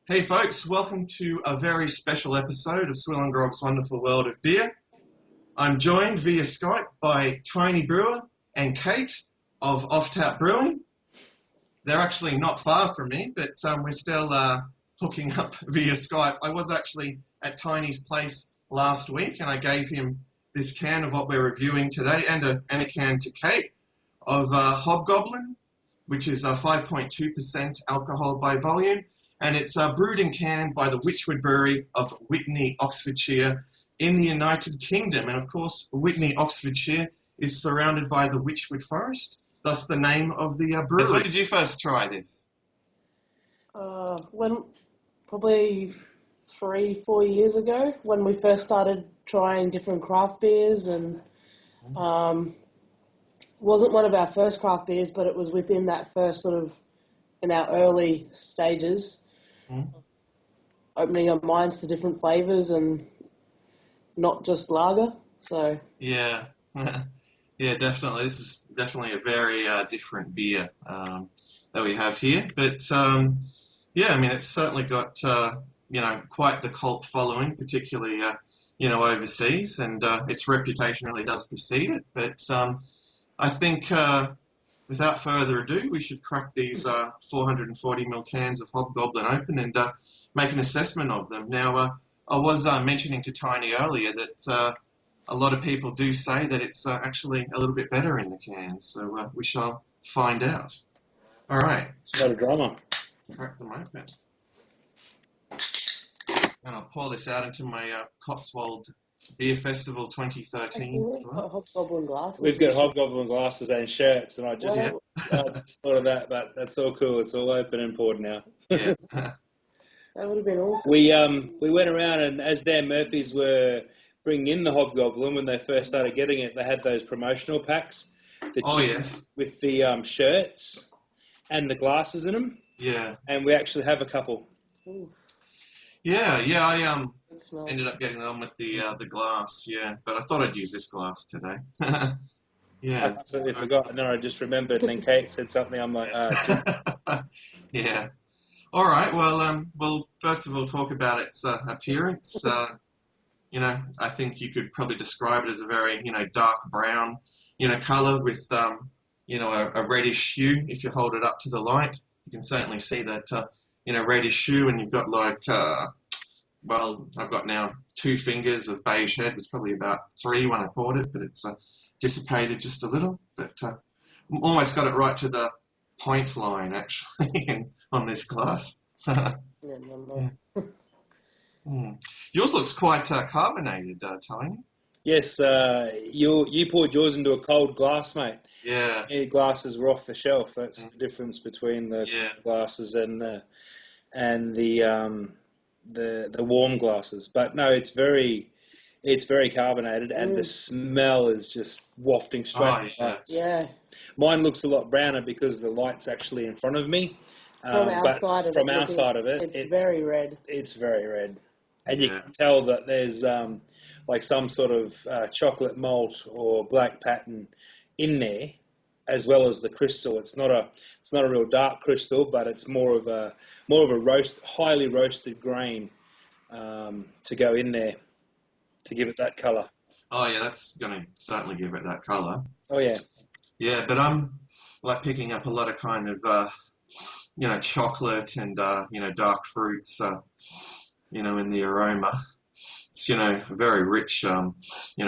Hey folks, welcome to a very special episode of SwillinGrog's Wonderful World of Beer. I'm joined via Skype by Tiny Brewer and Kate of Offtapbrewing. They're actually not far from me, but we're still hooking up via Skype. I was actually at Tiny's place last week and I gave him this can of what we're reviewing today and a can to Kate of Hobgoblin, which is 5.2% alcohol by volume. And it's brewed and canned by the Wychwood Brewery of Witney, Oxfordshire, in the United Kingdom. And of course, Witney, Oxfordshire is surrounded by the Wychwood Forest, thus the name of the brewery. When did you first try this? When probably 3-4 years ago, when we first started trying different craft beers, and wasn't one of our first craft beers, but it was within that first sort of in our early stages. Opening our minds to different flavours and not just lager. So yeah, yeah, definitely. This is definitely a very different beer that we have here. But yeah, I mean, it's certainly got quite the cult following, particularly overseas, and its reputation really does precede it. But I think without further ado, we should crack these 440ml cans of Hobgoblin open and make an assessment of them. Now, I was mentioning to Tiny earlier that a lot of people do say that it's actually a little bit better in the cans, so we shall find out. All right. It's got a drama. Crack them open. And I'll pour this out into my Cotswold Beer Festival 2013 glass. Hobgoblin glasses. We've got Hobgoblin glasses and shirts, and I just thought of that, but that's all cool. It's all open and poured now. Yeah. That would have been awesome. We went around, and as Dan Murphy's were bringing in the Hobgoblin, when they first started getting it, they had those promotional packs. Yes. With the shirts and the glasses in them. Yeah. And we actually have a couple. Ooh. Yeah, I ended up getting on with the glass, yeah, but I thought I'd use this glass today. Yeah. I completely forgot, and then I just remembered, and then Kate said something, I'm like, yeah. All right, well, we'll first of all talk about its appearance. I think you could probably describe it as a very, dark brown, colour with, a reddish hue. If you hold it up to the light, you can certainly see that, reddish hue, and you've got like, I've got now 2 fingers of beige head. It was probably about 3 when I poured it, but it's dissipated just a little. But almost got it right to the point line, actually, on this glass. Yours looks quite carbonated, Tiny. yes, you poured yours into a cold glass, mate. Yeah. Your glasses were off the shelf. That's the difference between the glasses and the warm glasses. But no, it's very carbonated, and the smell is just wafting straight. Yeah. Mine looks a lot browner because the light's actually in front of me. From our side of it, it's very red. It's very red, and you can tell that there's like some sort of chocolate malt or black pattern in there, as well as the crystal. It's not a real dark crystal, but it's more of a highly roasted grain to go in there to give it that colour. Oh yeah, that's going to certainly give it that colour. Oh yeah. Yeah, but I'm like picking up a lot of kind of chocolate and dark fruits in the aroma. It's a very rich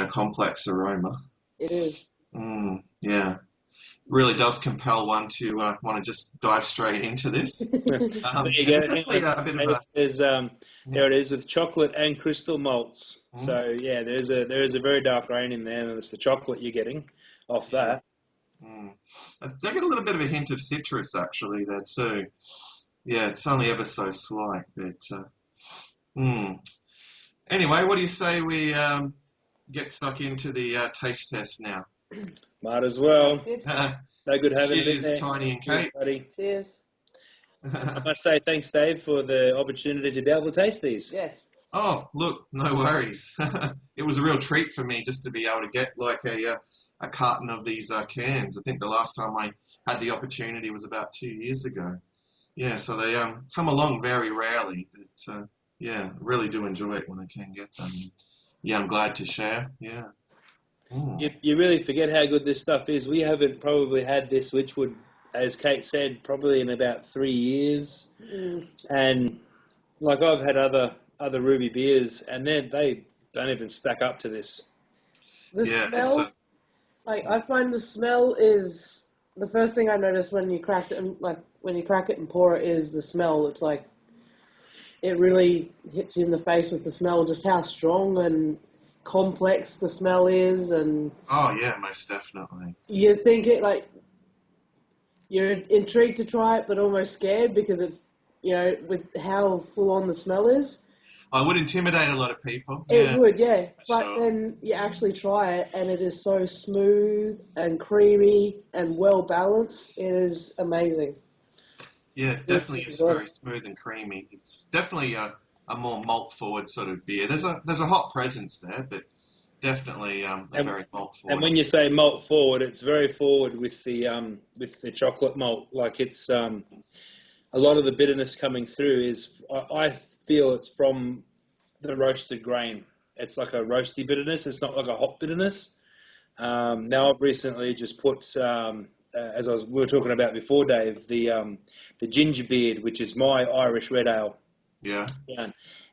complex aroma. It is. Yeah. Really does compel one to want to just dive straight into this. There you go. There it is with chocolate and crystal malts. So yeah, there is a very dark grain in there, and it's the chocolate you're getting off that. I get a little bit of a hint of citrus actually there too. Yeah, it's only ever so slight, but anyway, what do you say we get stuck into the taste test now? Might as well. No good having it in Cheers, there. Tiny and Kate. Cheers, buddy. Cheers. I must say thanks, Dave, for the opportunity to be able to taste these. Yes. Oh, look, no worries. It was a real treat for me just to be able to get like a carton of these cans. I think the last time I had the opportunity was about 2 years ago. Yeah, so they come along very rarely. But yeah, really do enjoy it when I can get them. Yeah, I'm glad to share. Yeah. Mm. You really forget how good this stuff is. We haven't probably had this Wychwood, as Kate said, probably in about 3 years. Mm. And like I've had other Ruby beers, and they don't even stack up to this. The Yeah, it's smell, like I find the smell is the first thing I notice when you crack it, and like when you crack it and pour it is the smell. It's like it really hits you in the face with the smell, just how strong and complex the smell is, and oh yeah, most definitely. you think it like you're intrigued to try it, but almost scared because it's with how full on the smell is. I would intimidate a lot of people. It Yeah, would, yeah. for But sure. then you actually try it, and it is so smooth and creamy and well balanced. It is amazing. Yeah, it Really, definitely really is good. very smooth and creamy. It's definitely a more malt forward sort of beer. There's a hot presence there, but definitely a And very malt and forward. when you say malt forward, it's very forward with the chocolate malt. Like it's a lot of the bitterness coming through is I feel it's from the roasted grain. It's like a roasty bitterness. It's not like a hot bitterness. Now I've recently just put, as we were talking about before, Dave, the ginger beard, which is my Irish red ale, Yeah, yeah,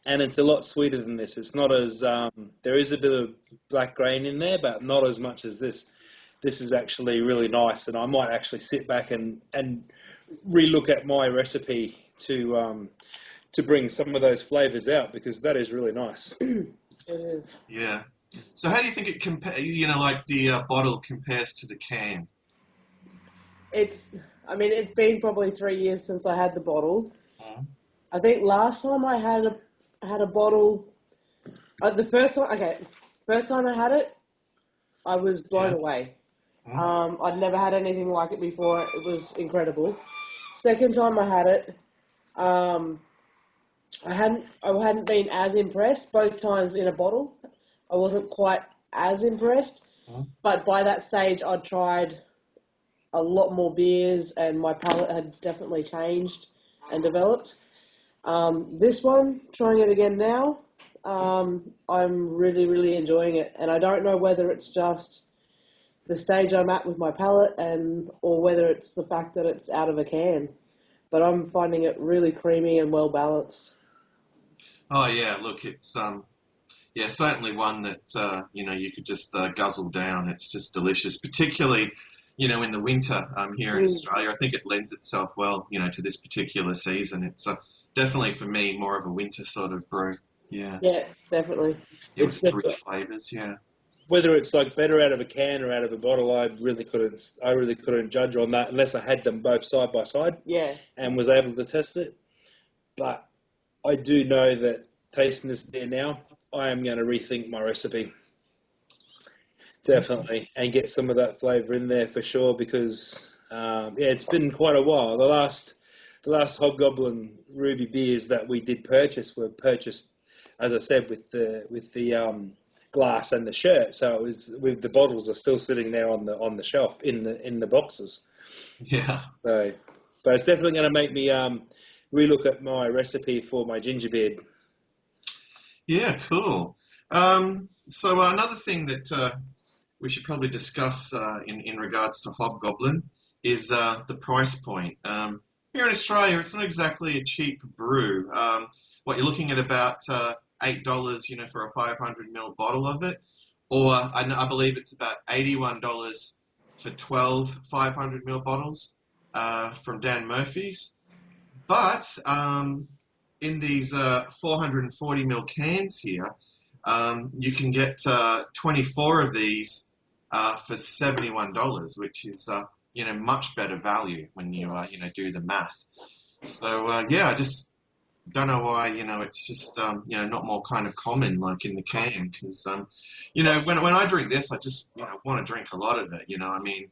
and it's a lot sweeter than this. It's not as there is a bit of black grain in there, but not as much as this. This is actually really nice, and I might actually sit back and relook at my recipe to bring some of those flavors out because that is really nice. It is. yeah. So how do you think it compare? Like the bottle compares to the can? It's. I mean, it's been probably 3 years since I had the bottle. Mm, I think last time I had a bottle. The first time, okay, first time I had it, I was blown yeah. away. Mm, I'd never had anything like it before. It was incredible. Second time I had it, um, I hadn't been as impressed. Both times in a bottle, I wasn't quite as impressed. mm. But by that stage, I'd tried a lot more beers, and my palate had definitely changed and developed. This one, trying it again now, I'm really, really enjoying it, and I don't know whether it's just the stage I'm at with my palate, or whether it's the fact that it's out of a can. But I'm finding it really creamy and well balanced. Oh yeah, look, it's yeah, certainly one that you could just guzzle down. It's just delicious, particularly in the winter here in Mm, Australia. I think it lends itself well to this particular season. It's definitely for me more of a winter sort of brew. Yeah, yeah, definitely. yeah, It's with its rich flavors. Yeah, whether it's like better out of a can or out of a bottle, I really couldn't judge on that unless I had them both side by side Yeah, and was able to test it. But I do know that tasting this beer now, I am going to rethink my recipe definitely and get some of that flavour in there for sure because yeah, it's been quite a while. The last Hobgoblin Ruby beers that we did purchase were purchased, as I said, with the glass and the shirt. So it was with the bottles are still sitting there on the shelf in the boxes. yeah, So, but it's definitely going to make me relook at my recipe for my ginger beard. yeah. Cool. So another thing that we should probably discuss in regards to Hobgoblin is the price point. Here in Australia, it's not exactly a cheap brew. What you're looking at about $8, for a 500 ml bottle of it, or I believe it's about $81 for 12 500 ml bottles from Dan Murphy's. But in these 440 ml cans here, you can get 24 of these for $71, which is much better value when you do the math. So yeah, I just don't know why it's just not more kind of common like in the can because when I drink this, I just want to drink a lot of it. I mean,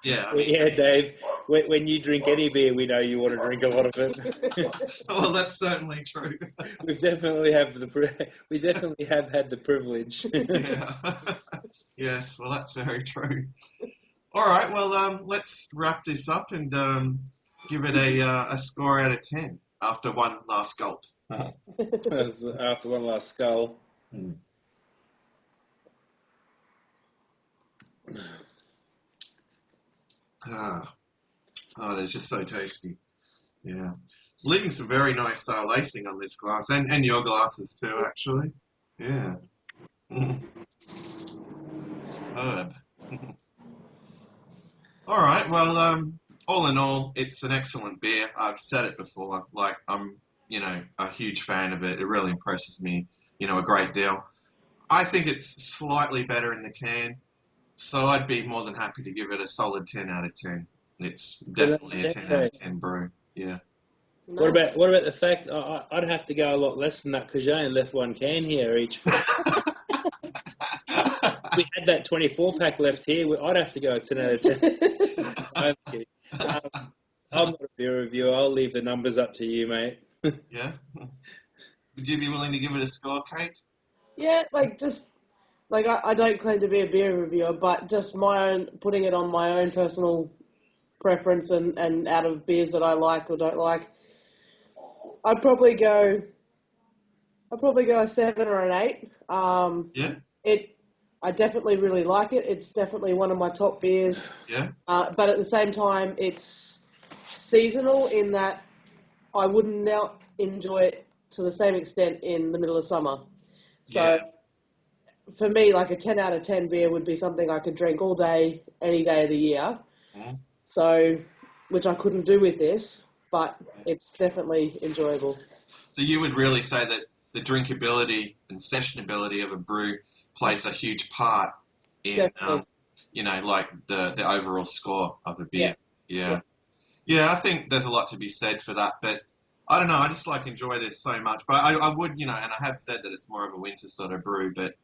yeah, I mean. Yeah, Dave. When you drink any beer, we know you want to drink a lot of it. Well, that's certainly true. We definitely have had the privilege. Yeah. Yes, well, that's very true. All right, well, let's wrap this up and give it a score out of 10 after one last gulp. After one last skull. Mm. Oh, they're just so tasty. Yeah. It's leaving some very nice lacing on this glass, and your glasses too, actually. Yeah. Superb. All right. Well, all in all, it's an excellent beer. I've said it before. Like, I'm, a huge fan of it. It really impresses me, a great deal. I think it's slightly better in the can, so I'd be more than happy to give it a solid 10 out of 10. It's definitely a 10 out of 10 brew. Yeah. What about the fact I'd have to go a lot less than that because you only left one can here each. We had that 24-pack left here. I'd have to go a 10 out of 10. I'm kidding. I'm not a beer reviewer. I'll leave the numbers up to you, mate. Yeah. Would you be willing to give it a score, Kate? Yeah, I don't claim to be a beer reviewer, but just putting it on my own personal preference and out of beers that I like or don't like, I'd probably go a 7 or an 8. Yeah. I definitely really like it. It's definitely one of my top beers. Yeah. But at the same time, it's seasonal in that I wouldn't now enjoy it to the same extent in the middle of summer. So for me, like a 10 out of 10 beer would be something I could drink all day, any day of the year. Mm. So, which I couldn't do with this, but it's definitely enjoyable. So you would really say that the drinkability and sessionability of a brew plays a huge part in, like the overall score of a beer. Yeah. Yeah, I think there's a lot to be said for that, but I don't know, I just enjoy this so much. But I would, and I have said that it's more of a winter sort of brew, but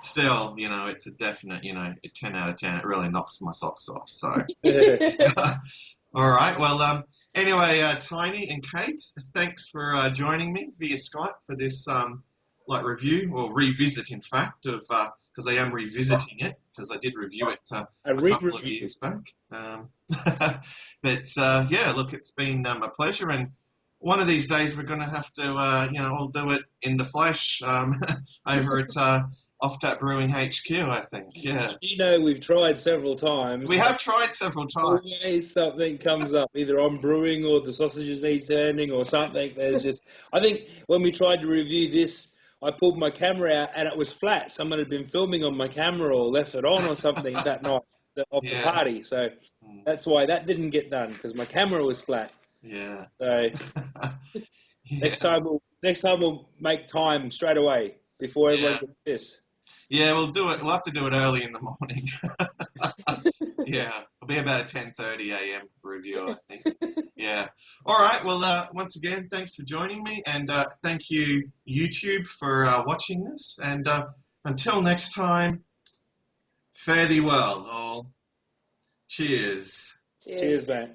still, it's a definite, a 10 out of 10. It really knocks my socks off, so. All right, well, anyway, Tiny and Kate, thanks for joining me via Skype for this, review, or revisit, in fact, of, because I am revisiting it, because I did review it a couple of years back. But, look, it's been a pleasure, and one of these days we're going to have to, all do it in the flesh over at Offtapbrewing HQ, I think, yeah. We've tried several times. We have tried several times. Always something comes up, either I'm brewing or the sausages need turning or something. I think when we tried to review this, I pulled my camera out and it was flat. Someone had been filming on my camera or left it on or something that night of the party. So that's why that didn't get done, because my camera was flat. Yeah. So next time we'll make time straight away before everyone gets this. Yeah, we'll do it. We'll have to do it early in the morning. Yeah, it'll be about a 10:30 a.m. review, I think. Yeah. All right. Well, once again, thanks for joining me, and thank you, YouTube, for watching this. And until next time, fare thee well, all. Cheers. Cheers, mate.